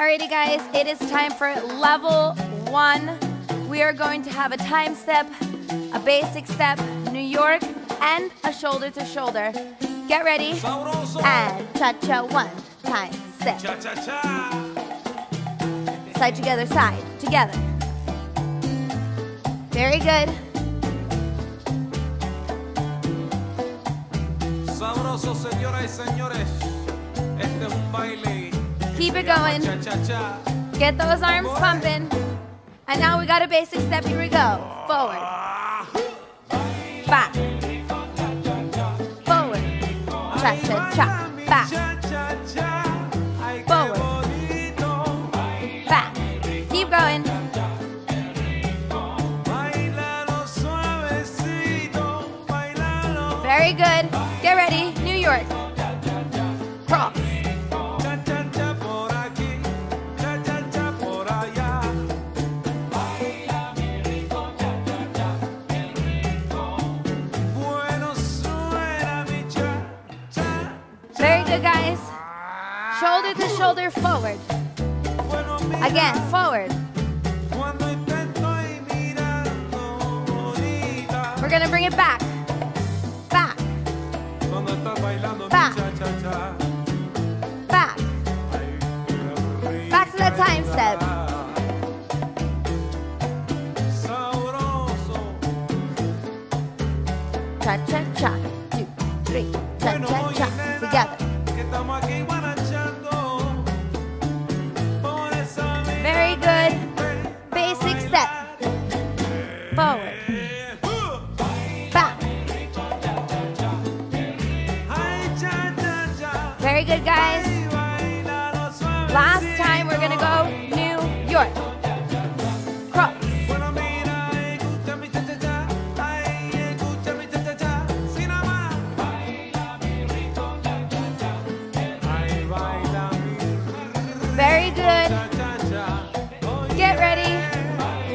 Alrighty guys, it is time for level 1. We are going to have a time step, a basic step, New York, and a shoulder to shoulder. Get ready, and cha-cha 1, time step. Side together, side together. Very good. Sabroso, señoras y señores. Este es un baile. Keep it going. Get those arms pumping. And now we got a basic step. Here we go. Forward. Back. Forward. Cha-cha-cha. Back. Forward. Back. Keep going. Very good. Get ready. New York. Cross. Very good, guys. Shoulder to shoulder, forward. Again, forward. We're gonna bring it back. Back. Back. Back. Back to that time step. Cha-cha-cha. 2, 3. Cha-cha-cha. Together. Very good. Basic step. Forward. Back. Very good, guys. Last time we're gonna go New York. Cross. Very good. Get ready.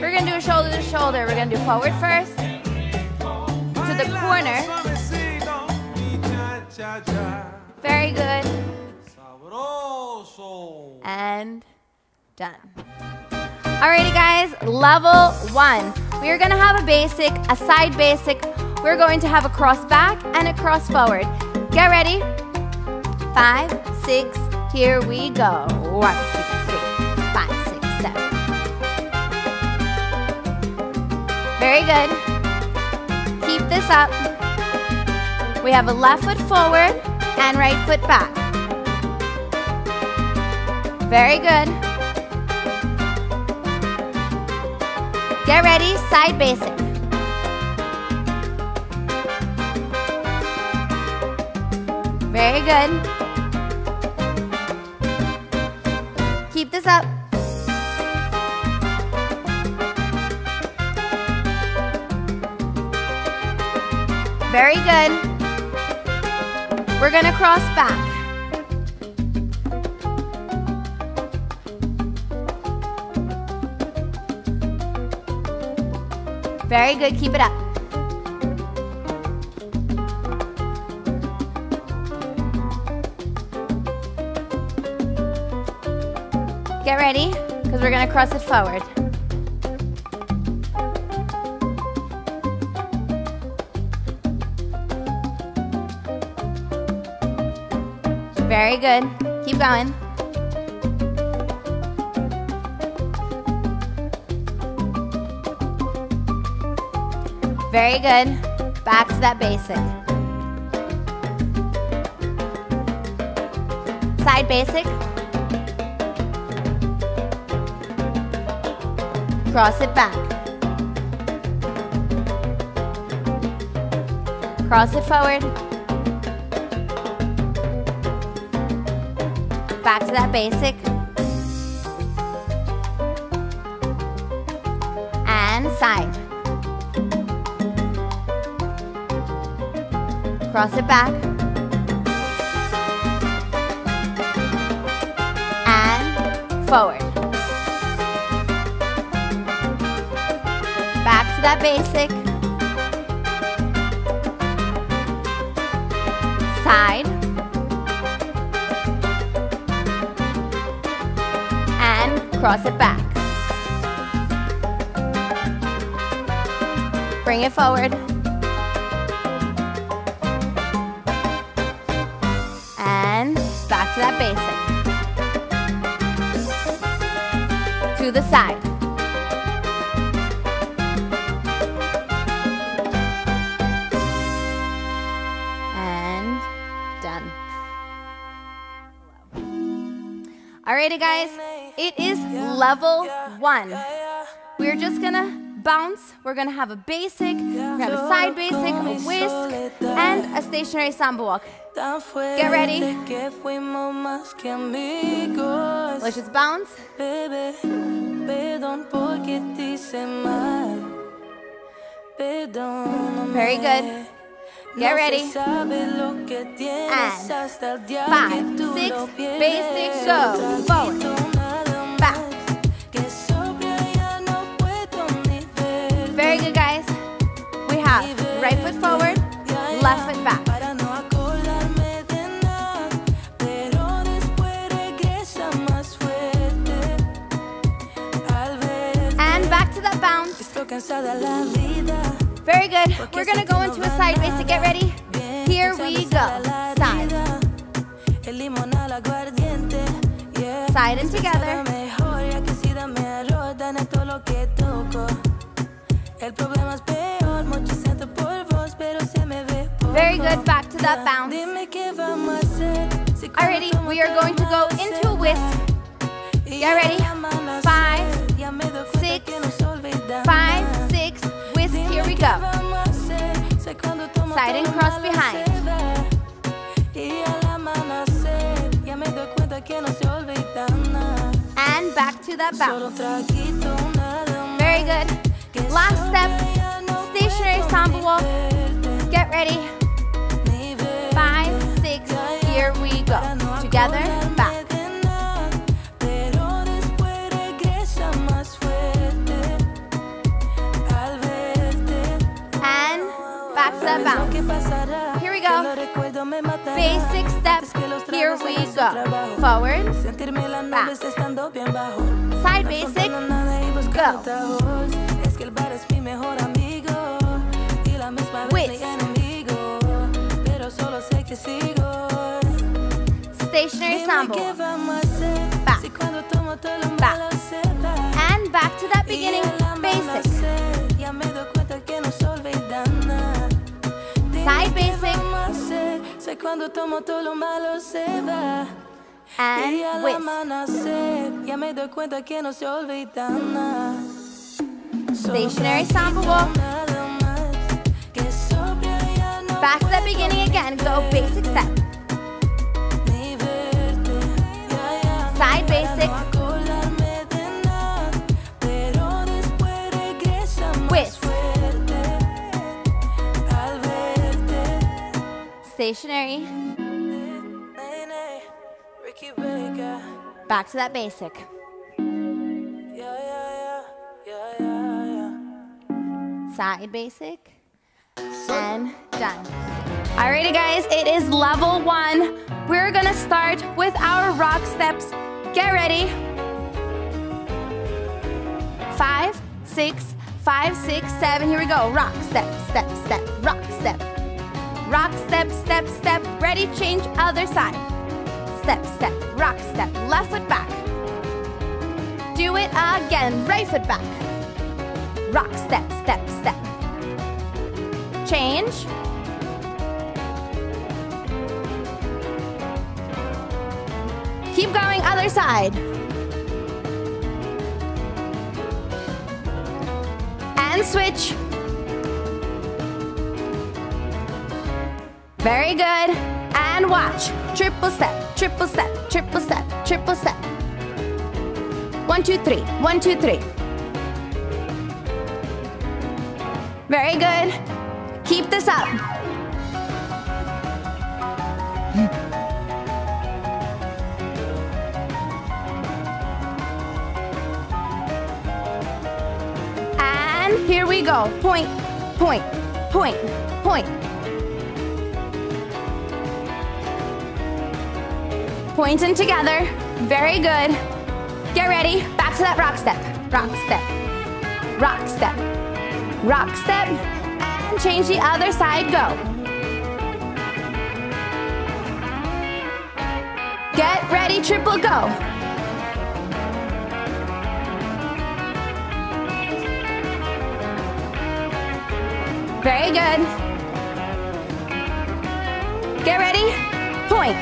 We're gonna do a shoulder to shoulder. We're gonna do forward first. To the corner. Very good. And done. Alrighty guys, level 1. We are gonna have a basic, a side basic. We're going to have a cross back and a cross forward. Get ready. 5, 6, here we go. 1, 2, 3, 5, 6, 7. Very good. Keep this up. We have a left foot forward and right foot back. Very good. Get ready, side basic. Very good. Keep this up. Very good. We're gonna cross back. Very good, keep it up. Get ready, because we're gonna cross it forward. Very good. Keep going. Very good. Back to that basic. Side basic. Cross it back. Cross it forward. Back to that basic. And side. Cross it back. And forward. Back to that basic. Side. cross it back. Bring it forward. And back to that basic. To the side. And done. Alrighty guys, it is level 1. We're just gonna bounce. We're gonna have a basic, we're gonna have a side basic, a whisk, and a stationary samba walk. Get ready. Let's just bounce. Very good. Get ready. And 5, 6, basic, go. Forward. Back. Very good, guys. We have right foot forward, left foot back. And back to that bounce. Very good. We're going to go into a side basic. Get ready. Here we go. Side. Side and together. Very good. Back to that bounce. Alrighty, we are going to go into a whisk. Get ready. 5, 6, 5, 6, whisk. Here we go. Side and cross behind. And back to that bounce. Very good. Last step, stationary samba walk. Get ready. 5, 6, here we go. Together, back. And back to that bounce. Here we go. Basic step. Here we go. Forward, back. Side basic, go. Whisk. Stationary samba. Back. Back. And back to that beginning basic. Side basic. And whisk. Stationary samba walk. Back to that beginning again. Go basic step. Side basic. Whisk. Stationary. Back to that basic. Side basic. And done. Alrighty guys, it is level 1. We're gonna start with our rock steps. Get ready. 5, 6, 5, 6, 7. Here we go. Rock, step, step, step, rock, step. Rock, step, step, step. Ready, change other side. Step, step, rock, step. Left foot back. Do it again. Right foot back. Rock, step, step, step. Change. Keep going, other side. And switch. Very good. And watch. Triple step, triple step, triple step, triple step. 1, 2, 3. 1, 2, 3. Very good. Keep this up. And here we go. Point, point, point, point. Point them together. Very good. Get ready. Back back to that rock step, rock step, rock step, rock step, and change the other side, go. Get ready, triple go. Very good. Get ready, point.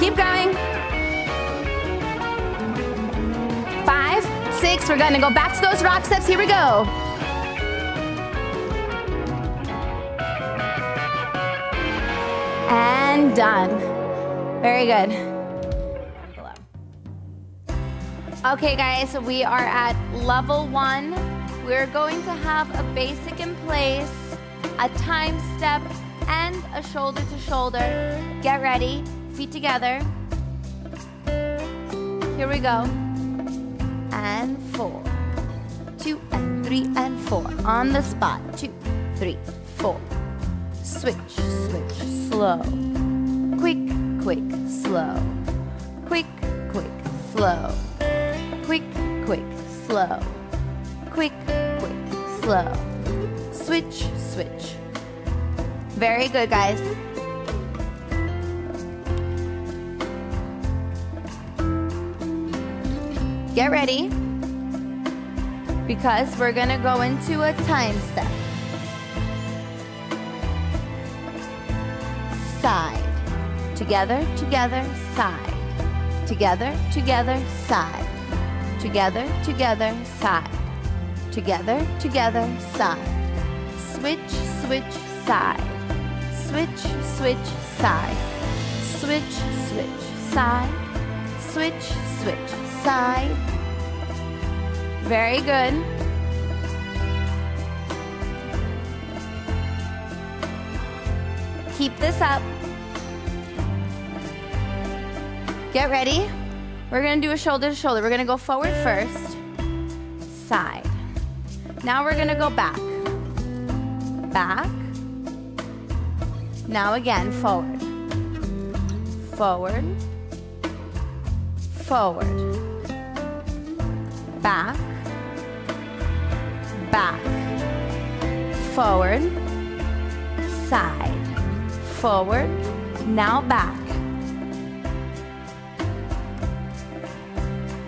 Keep going. 5, 6, we're gonna go back to those rock steps, here we go. And done. Very good. Okay guys, so we are at level 1. We're going to have a basic in place, a time step, and a shoulder to shoulder. Get ready, feet together. Here we go. And 4. 2 and 3 and 4. On the spot. 2, 3, 4. Switch, switch, slow. Quick, quick, slow. Quick, quick, slow. Quick, quick, slow. Quick, quick, slow. Switch, switch. Very good, guys. Get ready, because we're gonna go into a time step. Side. Together, together, side. Together, together, side. Together, together, side. Together, together, side. Switch, switch, side. Switch, switch, side. Switch, switch, side. Switch, switch, side. Very good. Keep this up. Get ready. We're gonna do a shoulder to shoulder. We're gonna go forward first, side. Now we're gonna go back, back. Now again, forward, forward, forward, back, back, forward, side, forward, now back.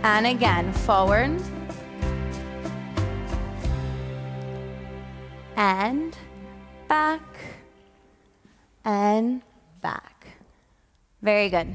And again, forward. And back. And back. Very good.